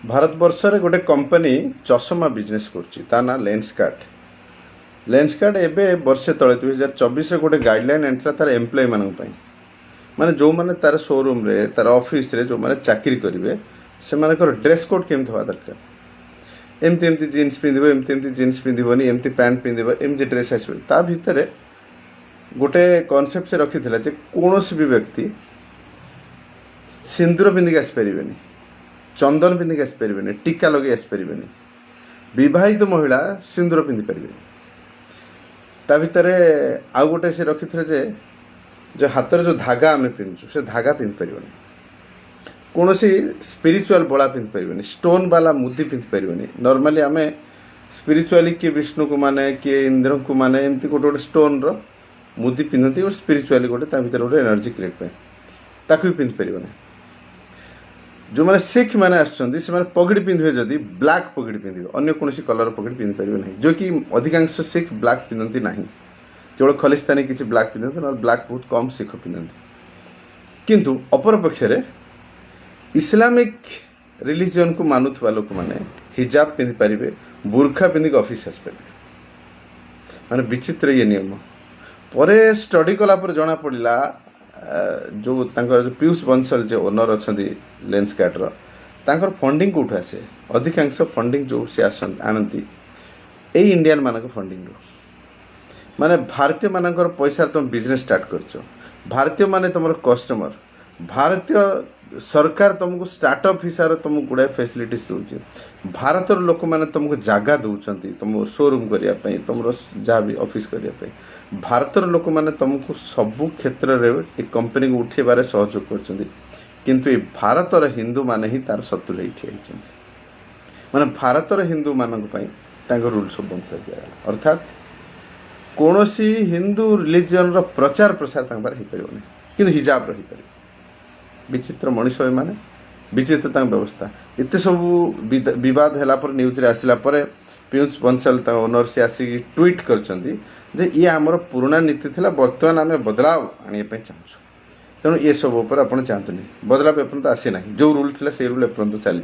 भारतवर्ष रे गोटे company चषमा business कर ना लेंसकार्ट एवं वर्षे तले 2024 गोटे गाइडलाइन आनी तार एम्प्लॉय मानक माने जो माने तार शोरूम रे तार ऑफिस रे जो माने चाकरी करेंगे से ड्रेस कोड केमती हवा दरकार एमती एमती जीन्स पिंधब एमती जीन्स पिंधबनी एमती पैंट पिंधब एमती ड्रेस आस भितर गोटे कॉन्सेप्ट से रखी जे कौन भी व्यक्ति सिंदूर पिंधिक आसपारे चंदन पिंधिक आसपारे टीका लगे आसपारे विवाहित महिला सिंदूर पिंधि पारे ता भितर आउ गोटे से रखी जे जो हाथ जो धागा आम पिंधु से धागा पिंधि पारे कौन स्पिरिचुअल बड़ा पिंधि पारे स्टोन वाला मुदी पिंधि पारे नॉर्मली आम स्पिरिचुअली किए विष्णु को माने किए इंद्र को माने एमती गोटे गोटे स्टोन रो मुदी पिंधती और स्पिरिचुअली गोटे भीतर गोटे एनर्जी क्रिएट पाए पिंधि पारे जो मैंने सिख मैंने आसने पगड़ी पिंधे जदि ब्लैक पगड़ी पिंधे अन्य कौन कलर पगड़ी पिंधि पारे ना जो कि अधिकांश सिख ब्लैक पिंधती ना केवल खलिस्तानी किसी ब्लैक पिंधती ना ब्लैक बहुत कम सिख पिंधती किंतु अपर पक्षरे इस्लामिक रिलीजन को मानुवा लोक मैंने हिजाब पिंधि पारे बुर्खा पिंधिक ऑफिस आसपारे माने विचित्र ये नियम पर स्टडी कलापर जना पड़ा जो पीयूष बंसल जो ओनर अच्छा लेंसकार्टर फंडिंग कौट आसे अधिकांश फंडिंग जो सी आनती यही इंडियन मानक फंडिंग माने भारतीय मानकर पैसा तुम बिजनेस स्टार्ट कर भारतीय माने तुम कस्टमर भारतीय सरकार तुमको स्टार्टअप हिसाब से तुमको गुड़ाए फैसिलिटीज दूसरी भारत लोक मैंने तुमको जगह दौरान तुम शोरूम करने तुम जहाँ भी ऑफिस करने भारतर लोक मैंने तुमको सबू क्षेत्र में एक कंपनी को उठेबार सहयोग कर किंतु ये भारतर हिंदू माने ही तार शत्रु ठिया माने भारतर हिंदू मानक रूल सब बंद कर दिया अर्थात कौन हिंदू रिलीजन रो प्रचार प्रसार हो पारे कि हिजाब रही पारे विचित्र मनीष मैंने विचित्र व्यवस्था एत सब बद है न्यूज आसला पीयूष बंसल ओनर से आसिक ट्वीट कर ये आमर पुराना नीति थिला बर्तमान आम बदलाव आने चाहूँ तेणु ये सब आप चाहतु बदलाव एपर्त आसी ना जो रूल थिला से रूल एपर्त चली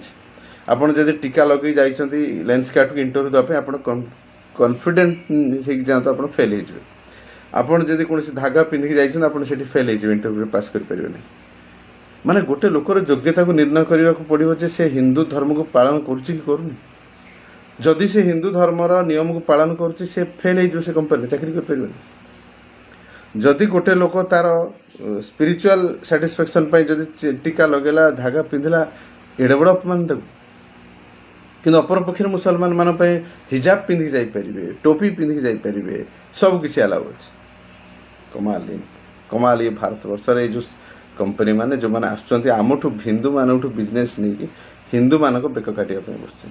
आपड़ जब टीका लगे जाइए लेंसकार्ट को इंटरव्यू देवाई आप कॉन्फिडेंट हो जातु आप फेल हो आपड़ जब कौन धागा पिंधिक जाइए आप फेल हो इंटरव्यू पास करें माने गोटे लोकर योग्यता को निर्णय करने को पड़ो जे से हिंदू धर्म को पालन करुनी जदि से हिंदू धर्मर नियम को पालन करुच्ची से फेल हो से कंपनी चाकरी कर जदि गोटे लोक तार स्पिरिचुअल सैटिस्फैक्शन जदि टीका लगेला धागा पिंधला एडे बड़ अपमान तक कि अपर पक्षर मुसलमान मान हिजाब पिंधिक जापरें टोपी पिंधिक जापरें सब किसी अलाउ अच्छे कमाल ये भारतवर्ष जो कंपनी माने जो मैंने आसुँच आमठू हिंदू मानू बिजनेस नहीं कि हिंदू मानक बेक काटा बस।